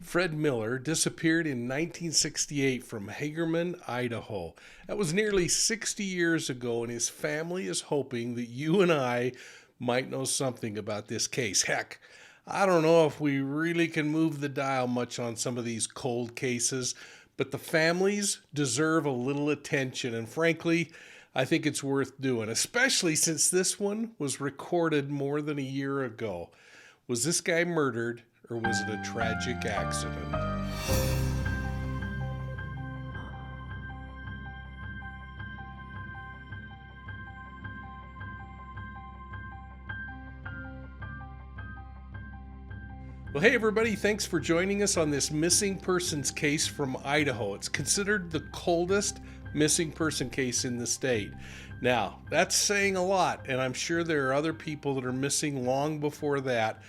Fred Miller disappeared in 1968 from Hagerman, Idaho. That was nearly 60 years ago, and his family is hoping that you and I might know something about this case. Heck, I don't know if we really can move the dial much on some of these cold cases, but the families deserve a little attention, and frankly, I think it's worth doing, especially since this one was recorded more than a year ago. Was this guy murdered, or was it a tragic accident? Well, hey everybody, thanks for joining us on this missing persons case from Idaho. It's considered the coldest missing person case in the state. Now, that's saying a lot, and I'm sure there are other people that are missing long before that,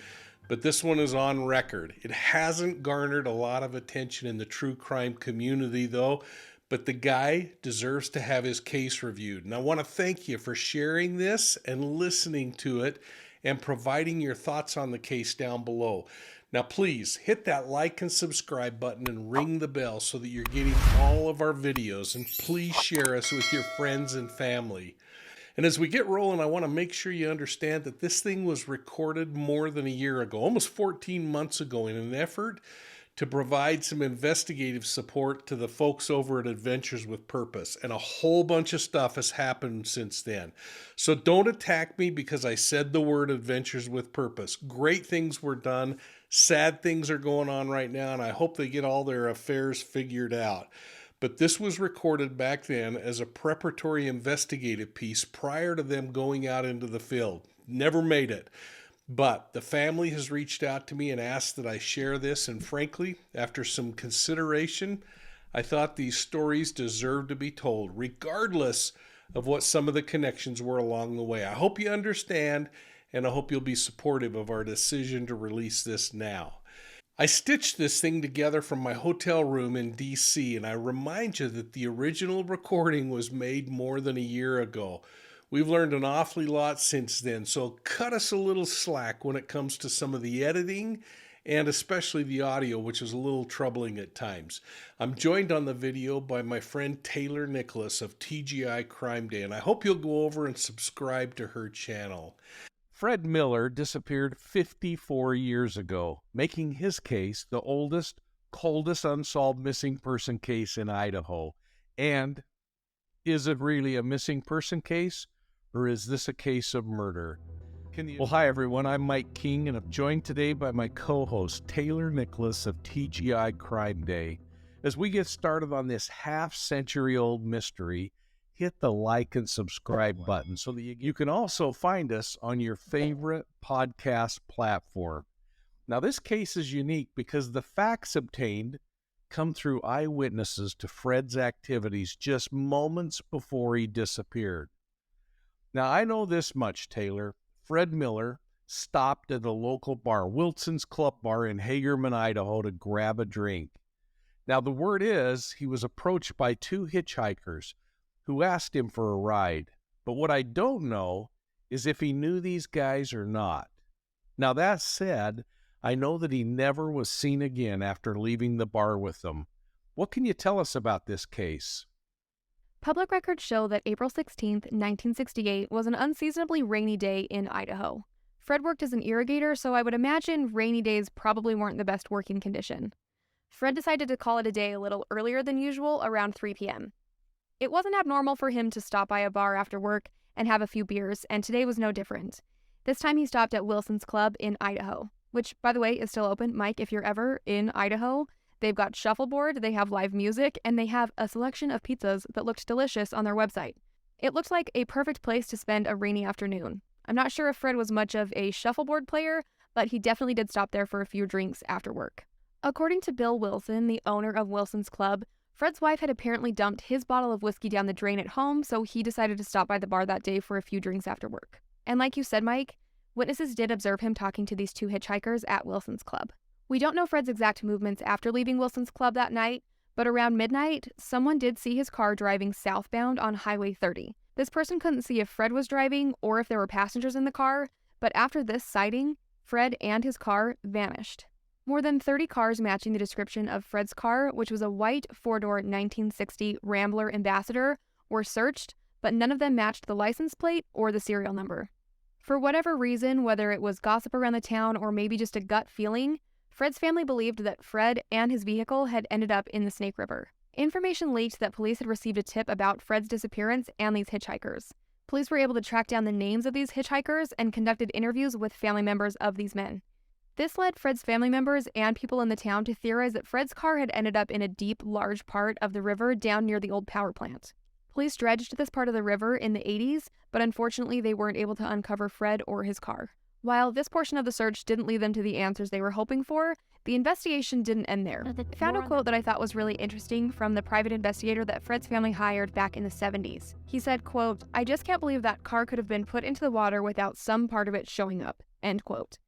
but this one is on record. It hasn't garnered a lot of attention in the true crime community, though, but the guy deserves to have his case reviewed. And I want to thank you for sharing this and listening to it and providing your thoughts on the case down below. Now, please hit that like and subscribe button and ring the bell so that you're getting all of our videos. And please share us with your friends and family. And as we get rolling, I want to make sure you understand that this thing was recorded more than a year ago, almost 14 months ago, in an effort to provide some investigative support to the folks over at Adventures with Purpose. And a whole bunch of stuff has happened since then. So don't attack me because I said the word Adventures with Purpose. Great things were done. Sad things are going on right now, and I hope they get all their affairs figured out. But this was recorded back then as a preparatory investigative piece prior to them going out into the field. Never made it. But the family has reached out to me and asked that I share this, and frankly, after some consideration, I thought these stories deserve to be told, regardless of what some of the connections were along the way. I hope you understand, and I hope you'll be supportive of our decision to release this now. I stitched this thing together from my hotel room in D.C., and I remind you that the original recording was made more than a year ago. We've learned an awfully lot since then, so cut us a little slack when it comes to some of the editing and especially the audio, which is a little troubling at times. I'm joined on the video by my friend Taylor Nicholas of TGI Crime Day, and I hope you'll go over and subscribe to her channel. Fred Miller disappeared 54 years ago, making his case the oldest, coldest unsolved missing person case in Idaho. And is it really a missing person case, or is this a case of murder? Well, hi everyone, I'm Mike King, and I'm joined today by my co-host Taylor Nicholas of TGI Crime Day. As we get started on this half-century-old mystery, hit the like and subscribe button so that you can also find us on your favorite podcast platform. Now, this case is unique because the facts obtained come through eyewitnesses to Fred's activities just moments before he disappeared. Now, I know this much, Taylor. Fred Miller stopped at a local bar, Wilson's Club Bar in Hagerman, Idaho, to grab a drink. Now, the word is he was approached by two hitchhikers who asked him for a ride. But what I don't know is if he knew these guys or not. Now, that said, I know that he never was seen again after leaving the bar with them. What can you tell us about this case? Public records show that April 16, 1968 was an unseasonably rainy day in Idaho. Fred worked as an irrigator, so I would imagine rainy days probably weren't the best working condition. Fred decided to call it a day a little earlier than usual, around 3 p.m. It wasn't abnormal for him to stop by a bar after work and have a few beers, and today was no different. This time he stopped at Wilson's Club in Idaho, which, by the way, is still open. Mike, if you're ever in Idaho, they've got shuffleboard, they have live music, and they have a selection of pizzas that looked delicious on their website. It looked like a perfect place to spend a rainy afternoon. I'm not sure if Fred was much of a shuffleboard player, but he definitely did stop there for a few drinks after work. According to Bill Wilson, the owner of Wilson's Club, Fred's wife had apparently dumped his bottle of whiskey down the drain at home, so he decided to stop by the bar that day for a few drinks after work. And like you said, Mike, witnesses did observe him talking to these two hitchhikers at Wilson's Club. We don't know Fred's exact movements after leaving Wilson's Club that night, but around midnight, someone did see his car driving southbound on Highway 30. This person couldn't see if Fred was driving or if there were passengers in the car, but after this sighting, Fred and his car vanished. More than 30 cars matching the description of Fred's car, which was a white four-door 1960 Rambler Ambassador, were searched, but none of them matched the license plate or the serial number. For whatever reason, whether it was gossip around the town or maybe just a gut feeling, Fred's family believed that Fred and his vehicle had ended up in the Snake River. Information leaked that police had received a tip about Fred's disappearance and these hitchhikers. Police were able to track down the names of these hitchhikers and conducted interviews with family members of these men. This led Fred's family members and people in the town to theorize that Fred's car had ended up in a deep, large part of the river down near the old power plant. Police dredged this part of the river in the 80s, but unfortunately they weren't able to uncover Fred or his car. While this portion of the search didn't lead them to the answers they were hoping for, the investigation didn't end there. I found a quote that I thought was really interesting from the private investigator that Fred's family hired back in the 70s. He said, quote, "I just can't believe that car could have been put into the water without some part of it showing up," end quote.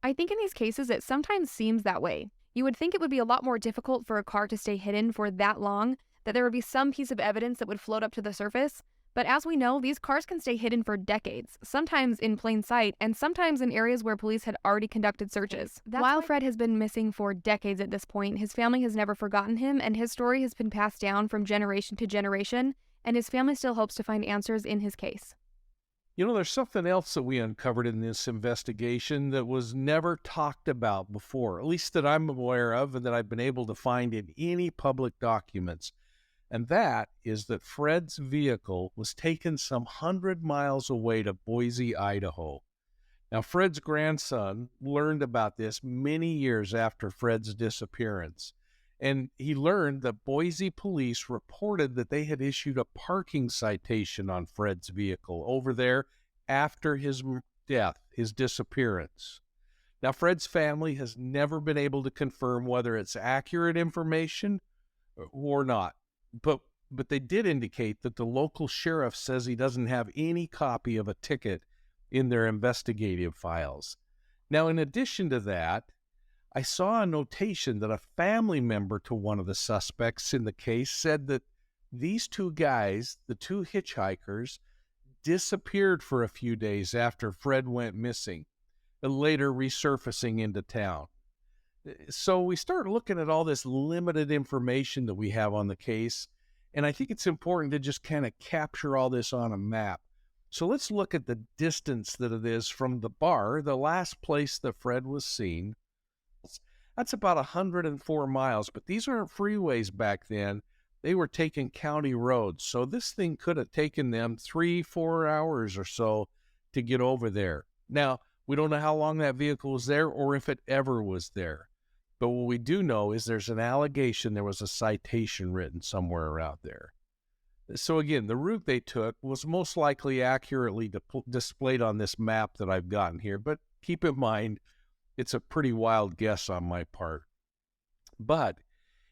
I think in these cases it sometimes seems that way. You would think it would be a lot more difficult for a car to stay hidden for that long, that there would be some piece of evidence that would float up to the surface. But as we know, these cars can stay hidden for decades, sometimes in plain sight, and sometimes in areas where police had already conducted searches. While Fred has been missing for decades at this point, his family has never forgotten him, and his story has been passed down from generation to generation, and his family still hopes to find answers in his case. You know, there's something else that we uncovered in this investigation that was never talked about before, at least that I'm aware of and that I've been able to find in any public documents. And that is that Fred's vehicle was taken some 100 miles away to Boise, Idaho. Now, Fred's grandson learned about this many years after Fred's disappearance. And he learned that Boise police reported that they had issued a parking citation on Fred's vehicle over there after his death, his disappearance. Now, Fred's family has never been able to confirm whether it's accurate information or not. But they did indicate that the local sheriff says he doesn't have any copy of a ticket in their investigative files. Now, in addition to that, I saw a notation that a family member to one of the suspects in the case said that these two guys, the two hitchhikers, disappeared for a few days after Fred went missing, later resurfacing into town. So we start looking at all this limited information that we have on the case, and I think it's important to just kind of capture all this on a map. So let's look at the distance that it is from the bar, the last place that Fred was seen. That's about 104 miles, but these aren't freeways back then. They were taking county roads, so this thing could have taken them 3-4 hours or so to get over there. Now, we don't know how long that vehicle was there or if it ever was there. But what we do know is there's an allegation there was a citation written somewhere around there. So again, the route they took was most likely accurately displayed on this map that I've gotten here, but keep in mind, it's a pretty wild guess on my part. But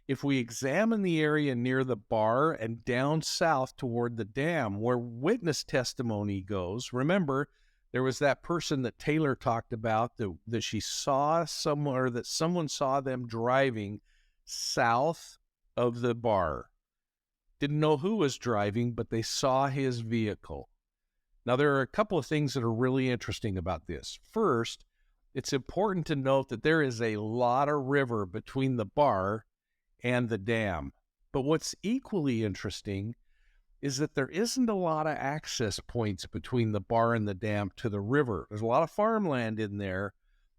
if we examine the area near the bar and down south toward the dam where witness testimony goes, remember, there was that person that Taylor talked about that she saw somewhere, that someone saw them driving south of the bar. Didn't know who was driving, but they saw his vehicle. Now, there are a couple of things that are really interesting about this. First, it's important to note that there is a lot of river between the bar and the dam. But what's equally interesting is that there isn't a lot of access points between the bar and the dam to the river. There's a lot of farmland in there,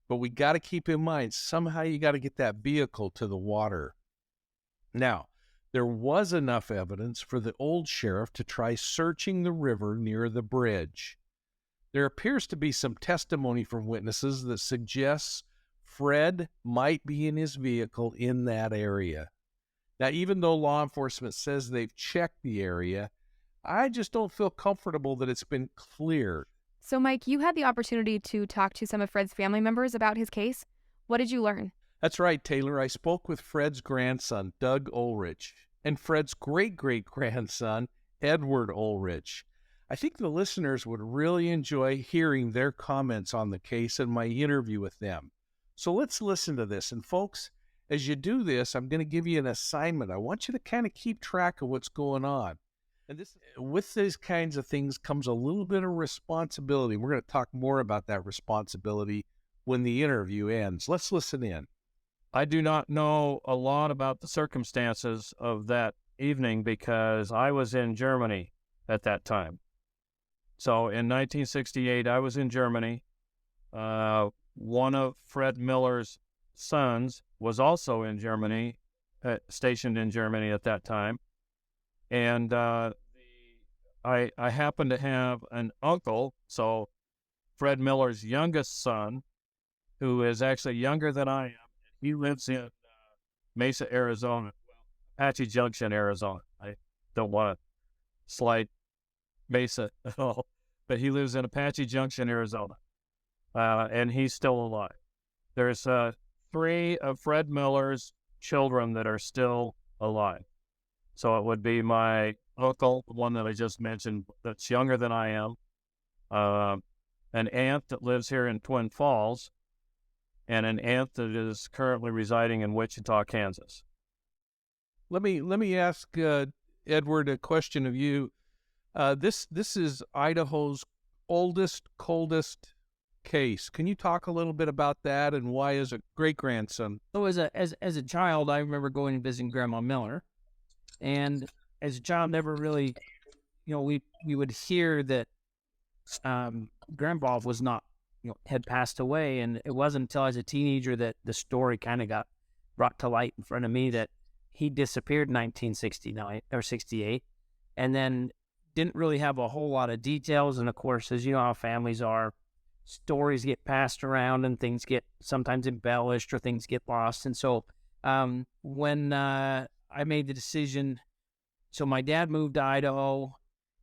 but we got to keep in mind, somehow you got to get that vehicle to the water. Now, there was enough evidence for the old sheriff to try searching the river near the bridge. There appears to be some testimony from witnesses that suggests Fred might be in his vehicle in that area. Now, even though law enforcement says they've checked the area, I just don't feel comfortable that it's been cleared. So, Mike, you had the opportunity to talk to some of Fred's family members about his case. What did you learn? That's right, Taylor. I spoke with Fred's grandson, Doug Ulrich, and Fred's great-great-grandson, Edward Ulrich. I think the listeners would really enjoy hearing their comments on the case and my interview with them. So let's listen to this. And folks, as you do this, I'm going to give you an assignment. I want you to kind of keep track of what's going on. And with these kinds of things comes a little bit of responsibility. We're going to talk more about that responsibility when the interview ends. Let's listen in. I do not know a lot about the circumstances of that evening because I was in Germany at that time. So in 1968, I was in Germany. One of Fred Miller's sons was also in Germany, stationed in Germany at that time. And I happen to have an uncle, so Fred Miller's youngest son, who is actually younger than I am. He lives in Mesa, Arizona, Apache Junction, Arizona. I don't want to slight Mesa at all, but he lives in Apache Junction, Arizona, and he's still alive. There's 3 of Fred Miller's children that are still alive. So it would be my uncle, the one that I just mentioned, that's younger than I am, an aunt that lives here in Twin Falls, and an aunt that is currently residing in Wichita, Kansas. Let me ask Edward a question of you. This is Idaho's oldest, coldest case. Can you talk a little bit about that and why, as a great grandson? So as a child, I remember going and visiting Grandma Miller, and as a child, never really, we would hear that Grandpa was not, had passed away, and it wasn't until I was a teenager that the story kind of got brought to light in front of me that he disappeared in 1969 or 68, and then didn't really have a whole lot of details. And of course, as you know how families are, stories get passed around and things get sometimes embellished or things get lost. And so when I made the decision, so my dad moved to Idaho,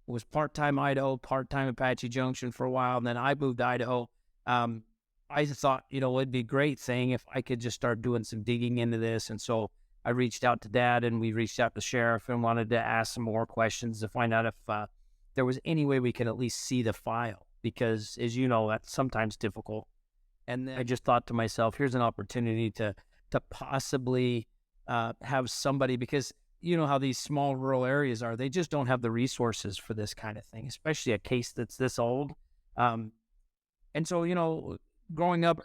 was part-time Idaho, part-time Apache Junction for a while, and then I moved to Idaho. I thought, it'd be a great thing if I could just start doing some digging into this. And so I reached out to Dad, and we reached out to Sheriff and wanted to ask some more questions to find out if there was any way we could at least see the file, because as you know, that's sometimes difficult. And then I just thought to myself, here's an opportunity to possibly have somebody, because you know how these small rural areas are, they just don't have the resources for this kind of thing, especially a case that's this old. And so, growing up,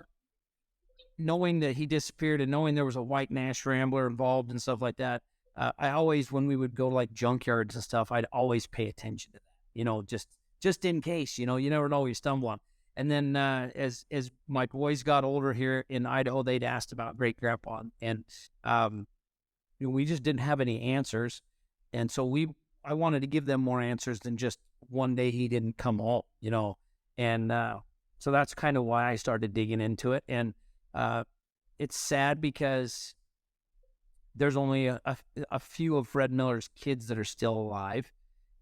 knowing that he disappeared and knowing there was a white Nash Rambler involved and stuff like that, I always, when we would go like junkyards and stuff, I'd always pay attention to that, just in case, you never know you stumble on. And then as my boys got older here in Idaho, they'd asked about great grandpa, and we just didn't have any answers. And so I wanted to give them more answers than just one day he didn't come home, and so that's kind of why I started digging into it. And it's sad because there's only a few of Fred Miller's kids that are still alive,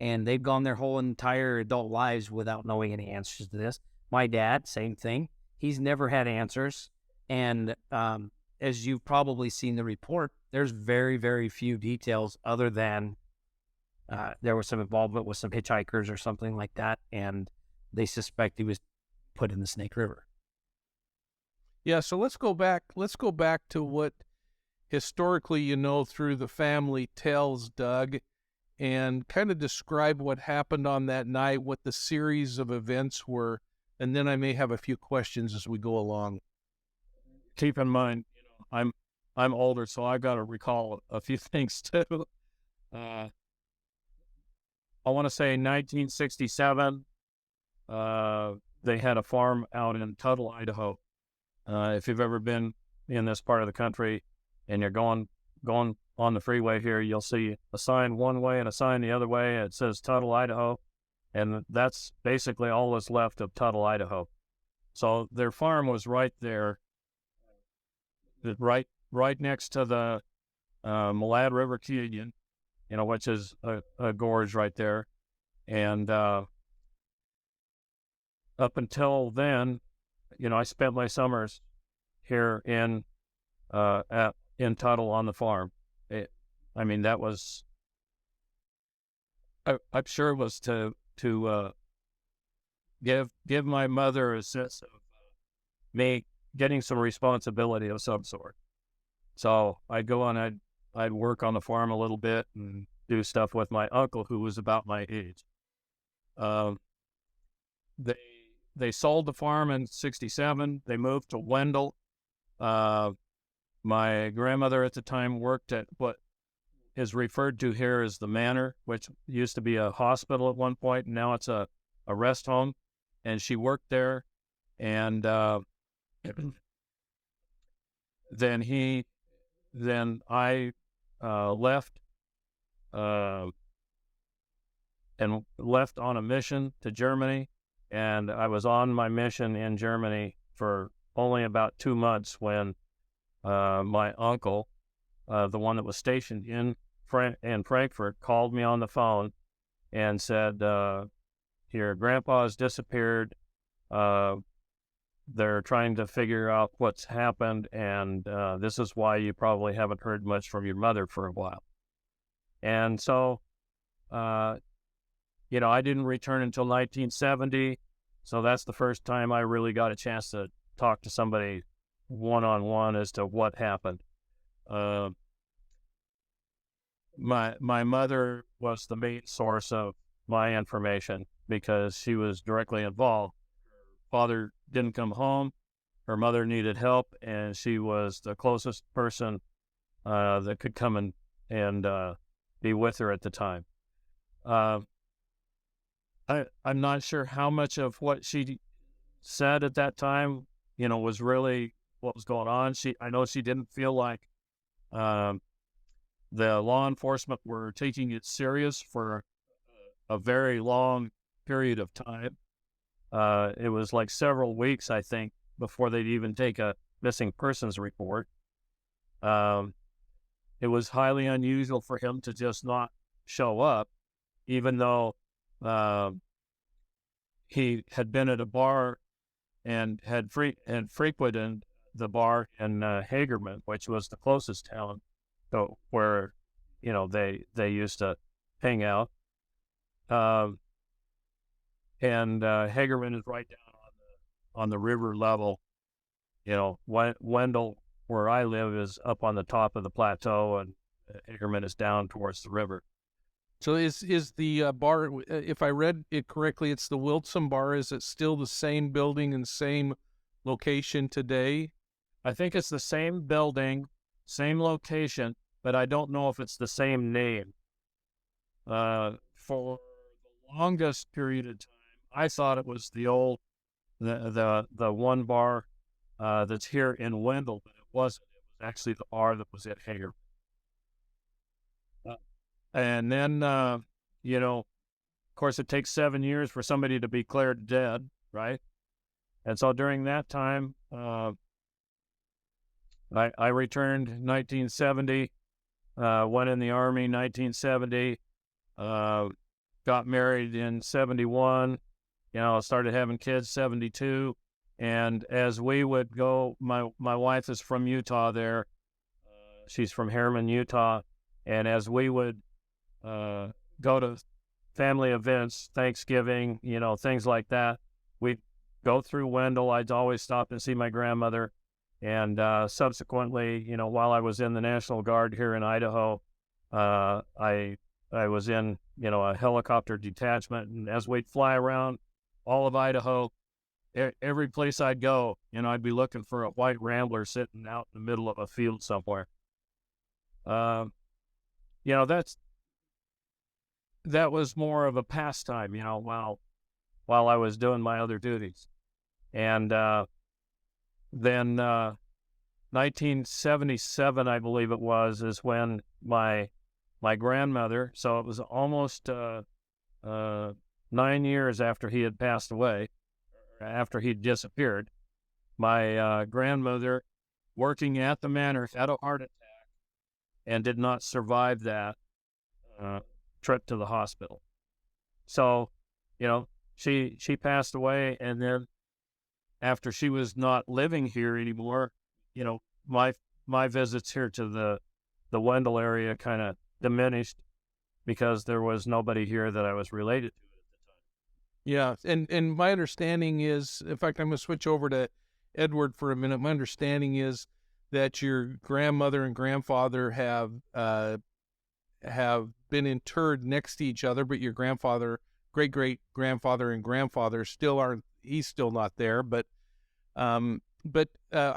and they've gone their whole entire adult lives without knowing any answers to this. My dad, same thing. He's never had answers. And as you've probably seen the report, there's very, very few details other than there was some involvement with some hitchhikers or something like that, and they suspect he was put in the Snake River. Yeah, so let's go back to what historically through the family tells, Doug, and kind of describe what happened on that night, what the series of events were, and then I may have a few questions as we go along. Keep in mind, I'm older, so I've got to recall a few things too. I want to say 1967, they had a farm out in Tuttle, Idaho. If you've ever been in this part of the country and you're going on the freeway here, you'll see a sign one way and a sign the other way. It says Tuttle, Idaho, and that's basically all that's left of Tuttle, Idaho. So their farm was right there, right next to the Malad River Canyon, which is a gorge right there. And up until then, I spent my summers here in Tuttle on the farm. That was, I'm sure it was to give my mother a sense of me getting some responsibility of some sort. So I'd go on, I'd work on the farm a little bit and do stuff with my uncle, who was about my age. They sold the farm in 67. They moved to Wendell. My grandmother at the time worked at what is referred to here as the Manor, which used to be a hospital at one point, and now it's a rest home. And she worked there, and then I left and left on a mission to Germany, and I was on my mission in Germany for only about 2 months when my uncle, the one that was stationed in Frankfurt, called me on the phone and said, your grandpa's disappeared. They're trying to figure out what's happened, and this is why you probably haven't heard much from your mother for a while. And so, I didn't return until 1970, so that's the first time I really got a chance to talk to somebody one-on-one as to what happened. My mother was the main source of my information because she was directly involved. Her father didn't come home. Her mother needed help, and she was the closest person that could come and be with her at the time. I'm not sure how much of what she said at that time, was really what was going on. I know she didn't feel like the law enforcement were taking it serious for a very long period of time. It was like several weeks, I think, before they'd even take a missing persons report. It was highly unusual for him to just not show up, even though he had been at a bar and had frequented the bar in Hagerman, which was the closest town where they used to hang out. And Hagerman is right down on the river level. Wendell, where I live, is up on the top of the plateau, and Hagerman is down towards the river. So is the bar, if I read it correctly, it's the Wilson Bar. Is it still the same building and same location today? I think it's the same building, same location, but I don't know if it's the same name. For the longest period of time, I thought it was the one bar that's here in Wendell, but it wasn't. It was actually the bar that was at Hager. And then, of course, it takes 7 years for somebody to be declared dead, right? And so during that time, I returned in 1970, went in the Army in 1970, got married in 71, started having kids 72. And as we would go, my wife is from Utah there. She's from Harriman, Utah. And as we would go to family events, Thanksgiving, things like that, we'd go through Wendell. I'd always stop and see my grandmother. And subsequently, while I was in the National Guard here in Idaho, I was in, a helicopter detachment. And as we'd fly around all of Idaho, every place I'd go, I'd be looking for a white Rambler sitting out in the middle of a field somewhere. That was more of a pastime, while I was doing my other duties. And then 1977, I believe it was, is when my grandmother, so it was almost 9 years after he had passed away, after he'd disappeared, my grandmother, working at the manor, had a heart attack and did not survive that trip to the hospital. So, she passed away, and then after she was not living here anymore, my visits here to the Wendell area kind of diminished because there was nobody here that I was related to at the time. Yeah, and my understanding is, in fact, I'm going to switch over to Edward for a minute. My understanding is that your grandmother and grandfather have been interred next to each other, but your grandfather, great-great-grandfather and grandfather still aren't, he's still not there. But I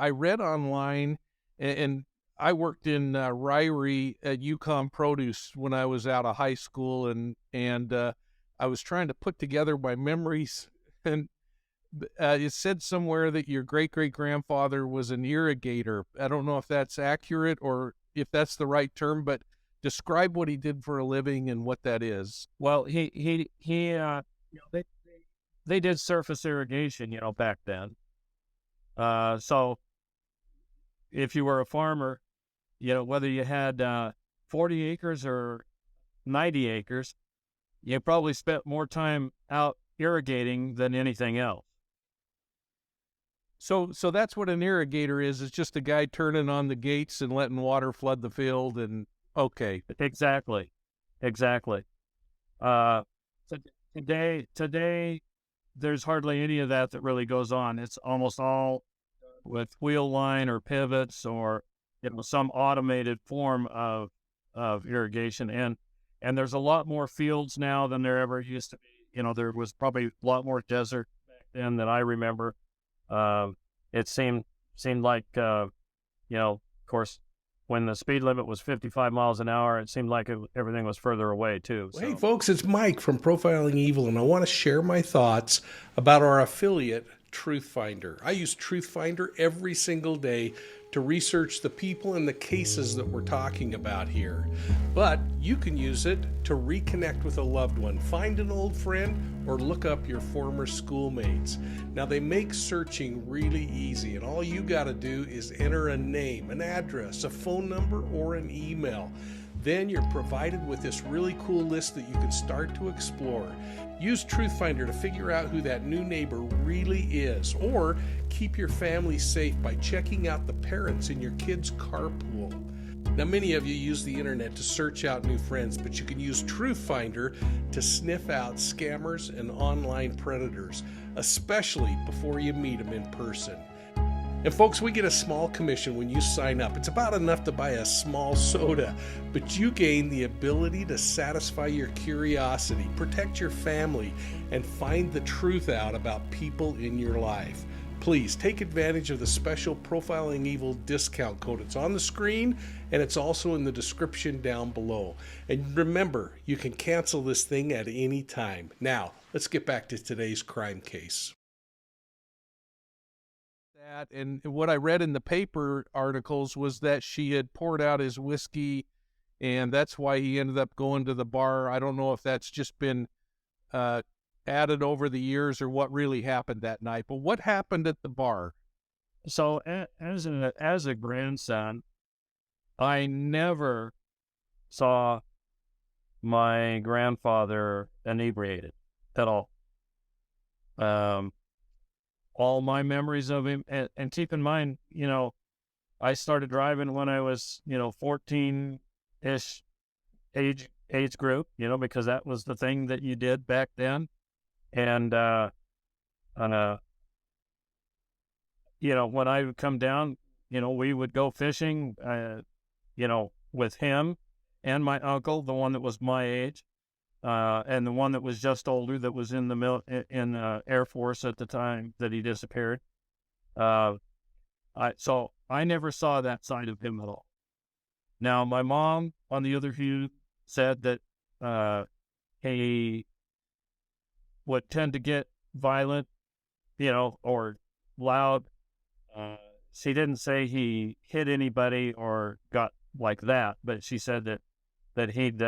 read online, and I worked in Ryrie at Yukon Produce when I was out of high school, and I was trying to put together my memories, and it said somewhere that your great great grandfather was an irrigator. I don't know if that's accurate or if that's the right term, but describe what he did for a living and what that is. Well, he they did surface irrigation, back then. So if you were a farmer, whether you had 40 acres or 90 acres, you probably spent more time out irrigating than anything else. So that's what an irrigator is. It's just a guy turning on the gates and letting water flood the field. And okay, exactly. Today, there's hardly any of that really goes on. It's almost all with wheel line or pivots or some automated form of irrigation. And there's a lot more fields now than there ever used to be. There was probably a lot more desert back then than I remember. It seemed like, of course, when the speed limit was 55 miles an hour, it seemed like everything was further away, too. Well, hey, folks, it's Mike from Profiling Evil, and I want to share my thoughts about our affiliate, Truthfinder. I use Truthfinder every single day to research the people and the cases that we're talking about here. But you can use it to reconnect with a loved one, find an old friend, or look up your former schoolmates. Now, they make searching really easy, and all you got to do is enter a name, an address, a phone number, or an email. Then you're provided with this really cool list that you can start to explore. Use Truthfinder to figure out who that new neighbor really is, or keep your family safe by checking out the parents in your kids' carpool. Now, many of you use the internet to search out new friends, but you can use Truthfinder to sniff out scammers and online predators, especially before you meet them in person. And folks, we get a small commission when you sign up. It's about enough to buy a small soda, but you gain the ability to satisfy your curiosity, protect your family, and find the truth out about people in your life. Please take advantage of the special Profiling Evil discount code. It's on the screen, and it's also in the description down below. And remember, you can cancel this thing at any time. Now, let's get back to today's crime case. And what I read in the paper articles was that she had poured out his whiskey, and that's why he ended up going to the bar. I don't know if that's just been added over the years or what really happened that night. But what happened at the bar? So as a grandson, I never saw my grandfather inebriated at all. All my memories of him, and keep in mind, I started driving when I was, 14-ish age group, because that was the thing that you did back then. And, when I would come down, we would go fishing, with him and my uncle, the one that was my age. And the one that was just older, that was in the Air Force at the time that he disappeared. So I never saw that side of him at all. Now, my mom, on the other hand, said that he would tend to get violent, or loud. She didn't say he hit anybody or got like that, but she said that he'd,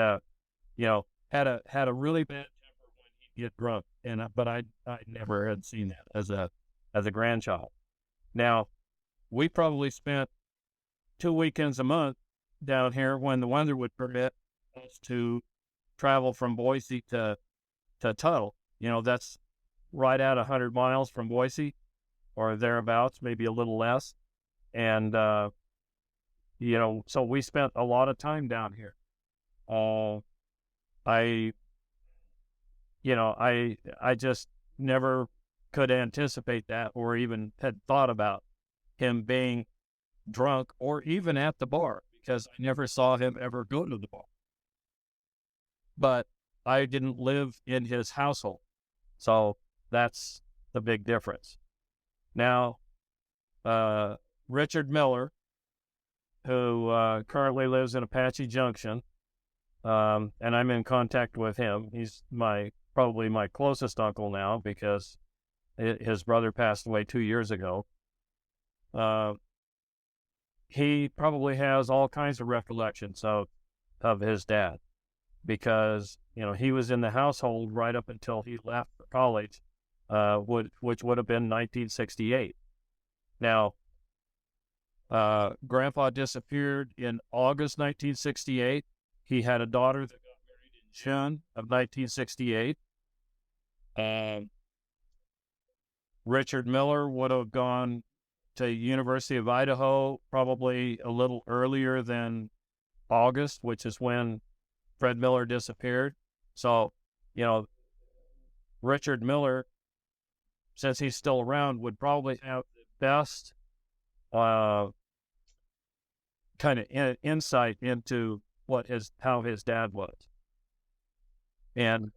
had a really bad temper when he'd get drunk, but I never had seen that as a grandchild. Now, we probably spent 2 weekends a month down here when the weather would permit us to travel from Boise to Tuttle. That's right at 100 miles from Boise or thereabouts, maybe a little less. And so we spent a lot of time down here. I just never could anticipate that or even had thought about him being drunk or even at the bar, because I never saw him ever go to the bar. But I didn't live in his household, so that's the big difference. Now, Richard Miller, who currently lives in Apache Junction, and I'm in contact with him. He's probably my closest uncle now because his brother passed away 2 years ago. He probably has all kinds of recollections of his dad because, he was in the household right up until he left for college, which would have been 1968. Now, Grandpa disappeared in August 1968. He had a daughter that got married in June of 1968. Richard Miller would have gone to University of Idaho probably a little earlier than August, which is when Fred Miller disappeared. So, Richard Miller, since he's still around, would probably have the best kind of insight into how his dad was. And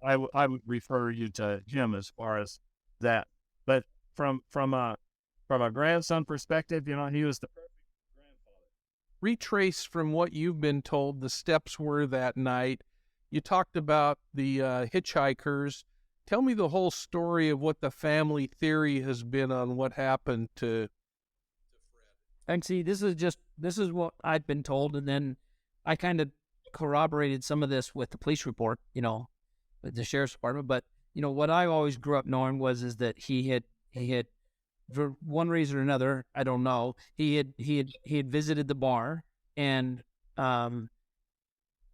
I would refer you to him as far as that. But from a grandson perspective, he was the perfect grandfather. Retrace from what you've been told the steps were that night. You talked about the Hitchhikers. Tell me the whole story of what the family theory has been on what happened to Fred. And see, this is what I've been told, and then I kind of corroborated some of this with the police report, with the sheriff's department. But what I always grew up knowing is that he had for one reason or another, I don't know, he had visited the bar, and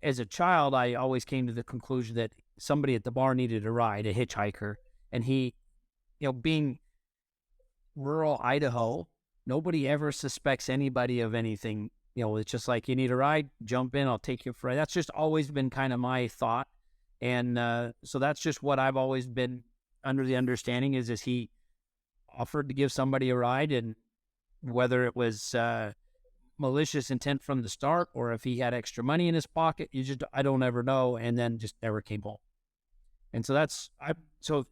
as a child, I always came to the conclusion that somebody at the bar needed a ride, a hitchhiker, and he, being rural Idaho, nobody ever suspects anybody of anything. It's just like, you need a ride, jump in, I'll take you for a ride. That's just always been kind of my thought. And so that's just what I've always been under the understanding is he offered to give somebody a ride, and whether it was malicious intent from the start or if he had extra money in his pocket, I don't ever know, and then just never came home. And so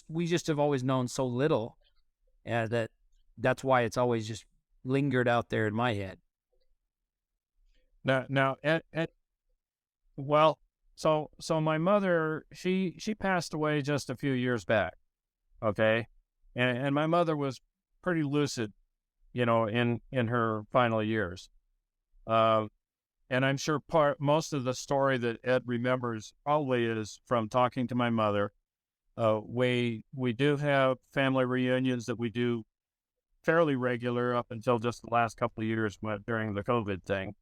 we just have always known so little that's why it's always just lingered out there in my head. Now, so my mother, she passed away just a few years back, okay, and my mother was pretty lucid, in her final years, and I'm sure most of the story that Ed remembers probably is from talking to my mother. We do have family reunions that we do fairly regular up until just the last couple of years during the COVID thing,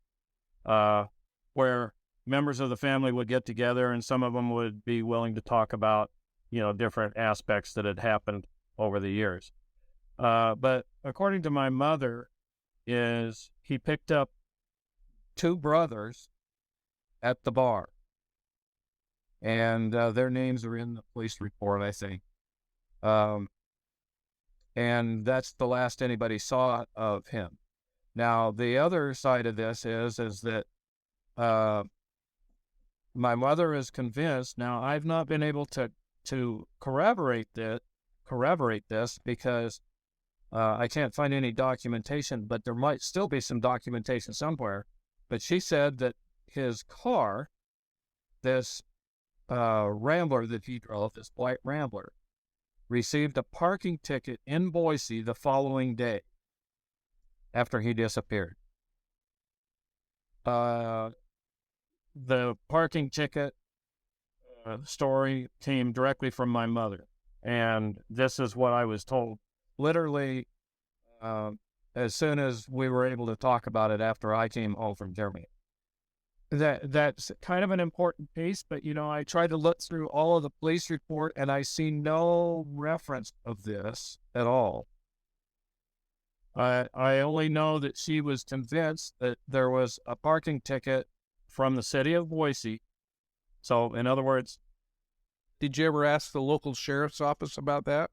where members of the family would get together and some of them would be willing to talk about, different aspects that had happened over the years. But according to my mother, he picked up two brothers at the bar. And their names are in the police report, I think. And that's the last anybody saw of him. Now, the other side of this is that my mother is convinced. Now, I've not been able to corroborate this because I can't find any documentation, but there might still be some documentation somewhere. But she said that his car, this Rambler that he drove, this white Rambler, received a parking ticket in Boise the following day after he disappeared. The parking ticket story came directly from my mother, and this is what I was told literally as soon as we were able to talk about it after I came home from Germany. That's kind of an important piece, but I tried to look through all of the police report and I see no reference of this at all. I only know that she was convinced that there was a parking ticket from the city of Boise. So, in other words, did you ever ask the local sheriff's office about that?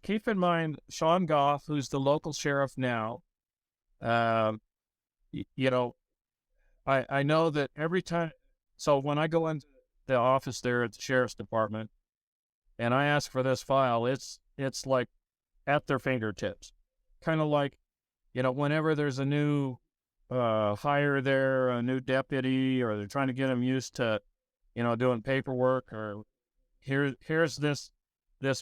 Keep in mind, Sean Goff, who's the local sheriff now, I know that every time, so when I go into the office there at the sheriff's department and I ask for this file, it's like at their fingertips. Kind of like whenever there's a new hire there, a new deputy, or they're trying to get them used to, doing paperwork, or here's this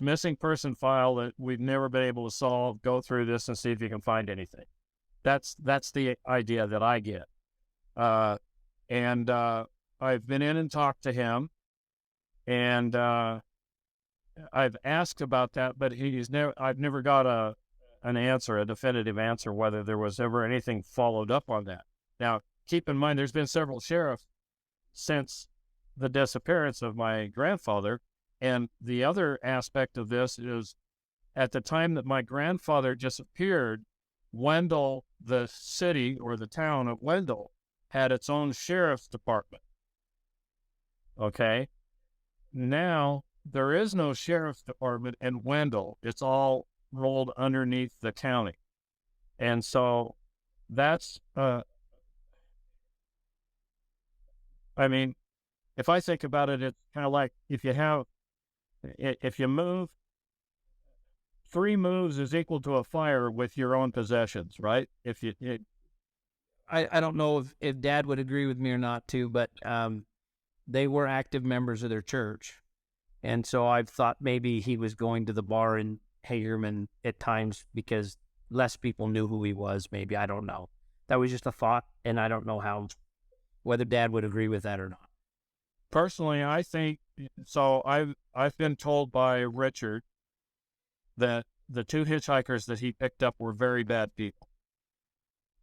missing person file that we've never been able to solve. Go through this and see if you can find anything. That's the idea that I get. And I've been in and talked to him, and I've asked about that, but I've never got an answer, a definitive answer, whether there was ever anything followed up on that. Now, keep in mind, there's been several sheriffs since the disappearance of my grandfather. And the other aspect of this is, at the time that my grandfather disappeared, Wendell, the city or the town of Wendell, had its own sheriff's department. Okay. Now, there is no sheriff's department in Wendell. It's all rolled underneath the county. And so that's, if I think about it, it's kind of like if you move, 3 moves is equal to a fire with your own possessions, right? I don't know if Dad would agree with me or not too, but they were active members of their church. And so I've thought maybe he was going to the bar in Hagerman at times because less people knew who he was. Maybe, I don't know. That was just a thought, and I don't know whether Dad would agree with that or not. Personally, I think so. I've been told by Richard that the 2 hitchhikers that he picked up were very bad people,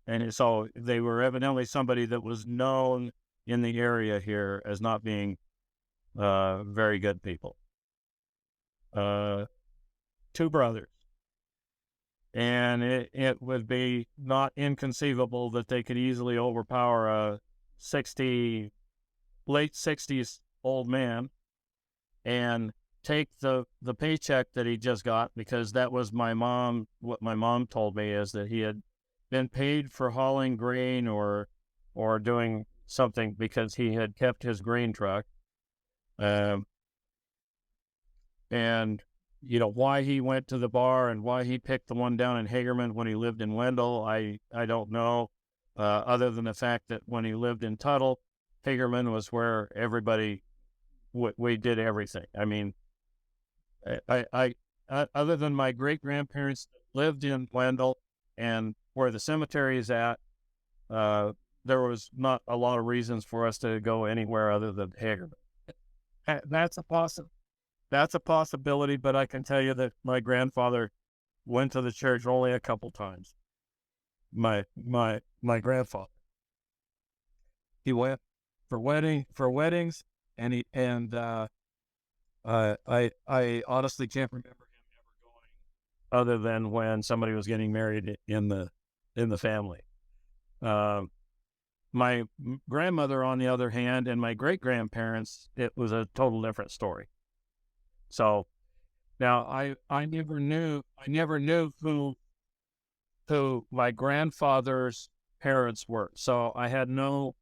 and so they were evidently somebody that was known in the area here as not being very good people. 2 brothers. And it would be not inconceivable that they could easily overpower a late 60s old man and take the paycheck that he just got, because that was what my mom told me, is that he had been paid for hauling grain or doing something because he had kept his grain truck. And why he went to the bar and why he picked the one down in Hagerman when he lived in Wendell, I don't know, other than the fact that when he lived in Tuttle, Hagerman was where everybody, we did everything. I mean, I other than my great-grandparents lived in Wendell and where the cemetery is at, there was not a lot of reasons for us to go anywhere other than Hagerman. That's a possibility, but I can tell you that my grandfather went to the church only a couple times. My grandfather. He went for weddings, and I honestly can't remember him ever going other than when somebody was getting married in the family. My grandmother, on the other hand, and my great-grandparents, it was a total different story. So now I never knew who my grandfather's parents were. So I had no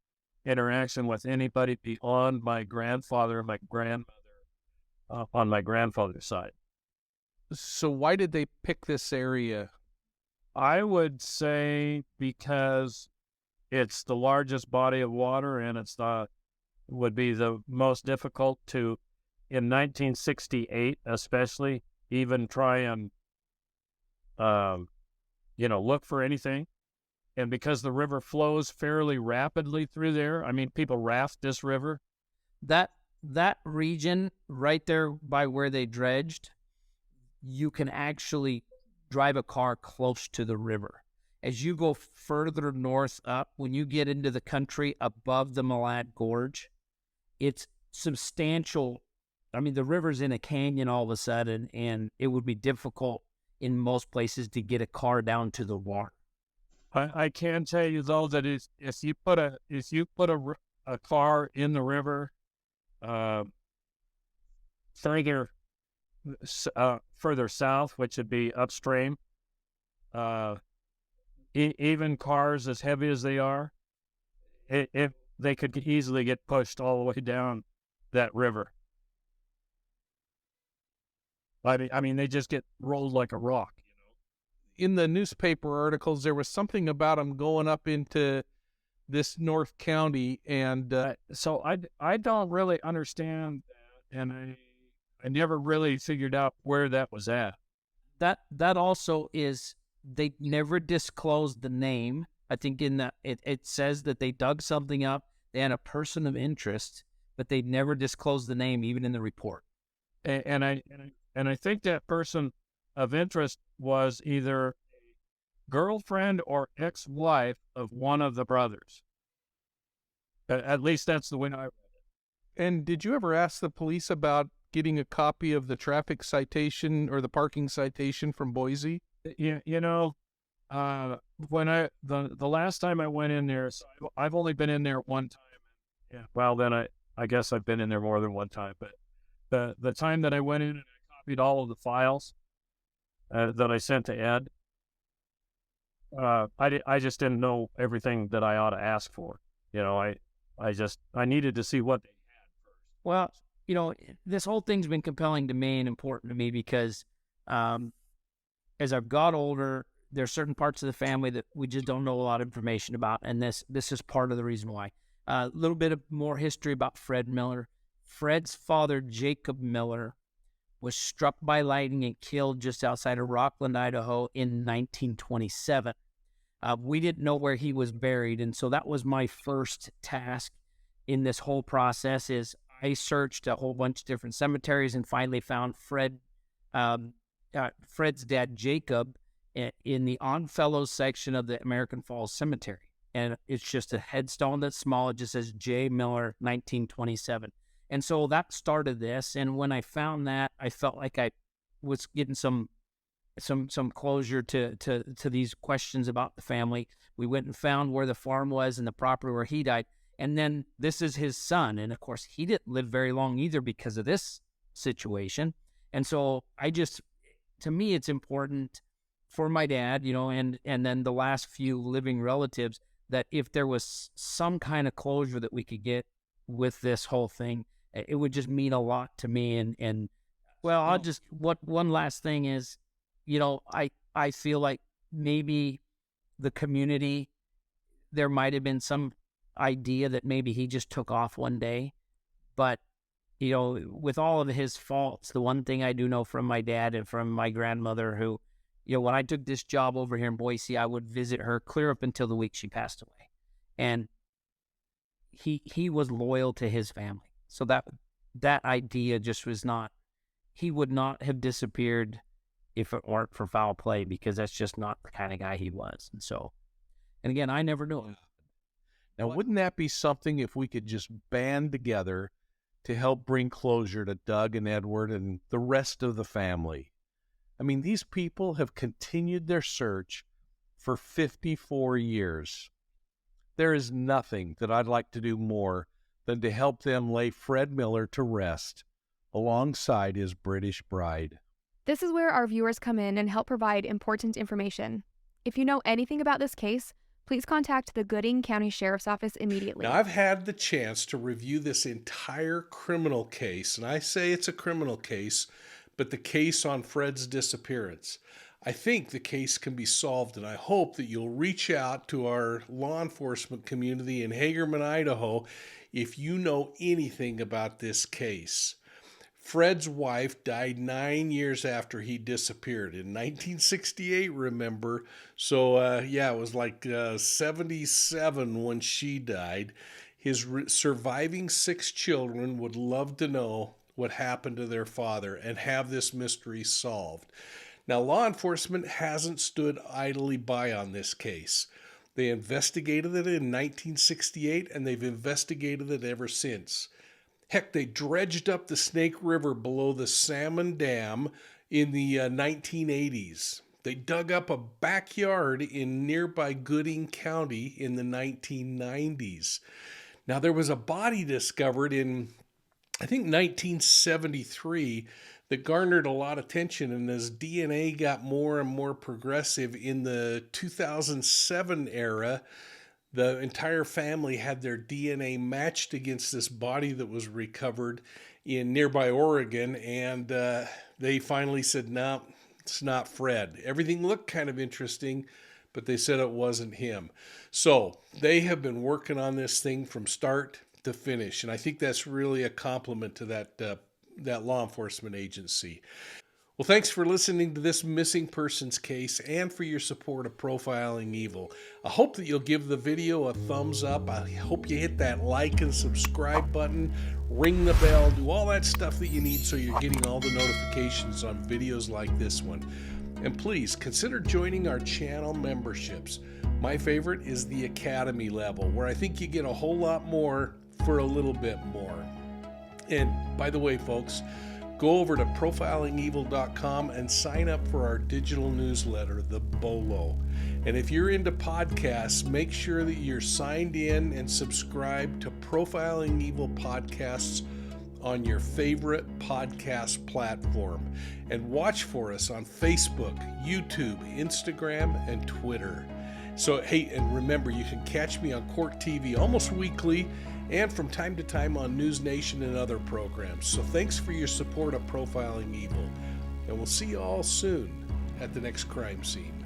interaction with anybody beyond my grandfather and my grandmother on my grandfather's side. So why did they pick this area? I would say because it's the largest body of water, and would be the most difficult to, in 1968 especially, even try and look for anything. And because the river flows fairly rapidly through there, I mean, people raft this river. That region right there by where they dredged, you can actually drive a car close to the river. As you go further north up, when you get into the country above the Malat Gorge, it's substantial. I mean, the river's in a canyon all of a sudden, and it would be difficult in most places to get a car down to the water. I can tell you though that if you put a car in the river, further south, which would be upstream, even cars as heavy as they are, if they could easily get pushed all the way down that river. I mean, they just get rolled like a rock. in the newspaper articles, there was something about him going up into this North County, and So I don't really understand that, and I never really figured out where that was at. That also is, they never disclosed the name. I think in that it says that they dug something up. They had a person of interest, but they never disclosed the name, even in the report. And I think that person of interest was either girlfriend or ex-wife of one of the brothers. At least that's the way I read it. And did you ever ask the police about getting a copy of the traffic citation or the parking citation from Boise? You know, when the last time I went in there, so I've only been in there one time. Yeah. Well, then I guess I've been in there more than one time. But the time that I went in and I copied all of the files that I sent to Ed, I just didn't know everything that I ought to ask for. You know, I needed to see what they had first. Well, you know, this whole thing's been compelling to me and important to me because as I've got older, there's certain parts of the family that we just don't know a lot of information about, and this is part of the reason why. A little bit of more history about Fred Miller. Fred's father, Jacob Miller, was struck by lightning and killed just outside of Rockland, Idaho in 1927. We didn't know where he was buried, and so that was my first task in this whole process. Is I searched a whole bunch of different cemeteries and finally found Fred's dad, Jacob, in the On-Fellows section of the American Falls Cemetery. And it's just a headstone that's small. It just says J. Miller, 1927. And so that started this. And when I found that, I felt like I was getting some closure to these questions about the family. We went and found where the farm was and the property where he died. And then this is his son. And of course, he didn't live very long either because of this situation. And so to me, it's important for my dad, you know, and then the last few living relatives, that if there was some kind of closure that we could get with this whole thing, it would just mean a lot to me. And well, one last thing is, you know, I feel like maybe the community, there might have been some idea that maybe he just took off one day, but you know, with all of his faults, the one thing I do know from my dad and from my grandmother, who, you know, when I took this job over here in Boise, I would visit her clear up until the week she passed away. And he was loyal to his family. So that idea just was not, he would not have disappeared if it weren't for foul play, because that's just not the kind of guy he was. And so, and again, I never knew him. Now, wouldn't that be something if we could just band together to help bring closure to Doug and Edward and the rest of the family? I mean, these people have continued their search for 54 years. There is nothing that I'd like to do more than to help them lay Fred Miller to rest alongside his British bride. This is where our viewers come in and help provide important information. If you know anything about this case, please contact the Gooding County Sheriff's Office immediately. Now, I've had the chance to review this entire criminal case, and I say it's a criminal case, but the case on Fred's disappearance. I think the case can be solved, and I hope that you'll reach out to our law enforcement community in Hagerman, Idaho, if you know anything about this case. Fred's wife died 9 years after he disappeared in 1968, remember? So, yeah, it was like 77 when she died. His surviving 6 children would love to know what happened to their father and have this mystery solved. Now, law enforcement hasn't stood idly by on this case. They investigated it in 1968, and they've investigated it ever since. Heck, they dredged up the Snake River below the Salmon Dam in the 1980s. They dug up a backyard in nearby Gooding County in the 1990s. Now, there was a body discovered in, I think, 1973 that garnered a lot of attention, and as DNA got more and more progressive in the 2007 era, the entire family had their DNA matched against this body that was recovered in nearby Oregon, and they finally said, no, It's not Fred. Everything looked kind of interesting, but they said it wasn't him. So they have been working on this thing from start to finish, and I think that's really a compliment to that law enforcement agency. Well, thanks for listening to this missing persons case and for your support of Profiling Evil. I hope that you'll give the video a thumbs up. I hope you hit that like and subscribe button, ring the bell, do all that stuff that you need so you're getting all the notifications on videos like this one. And please consider joining our channel memberships. My favorite is the Academy level, where I think you get a whole lot more for a little bit more. And by the way, folks, go over to profilingevil.com and sign up for our digital newsletter, the B.O.L.O. And if you're into podcasts, make sure that you're signed in and subscribed to Profiling Evil podcasts on your favorite podcast platform. And watch for us on Facebook, YouTube, Instagram, and Twitter. So, hey, and remember, you can catch me on Court TV almost weekly and from time to time on News Nation and other programs. So thanks for your support of Profiling Evil, and we'll see you all soon at the next crime scene.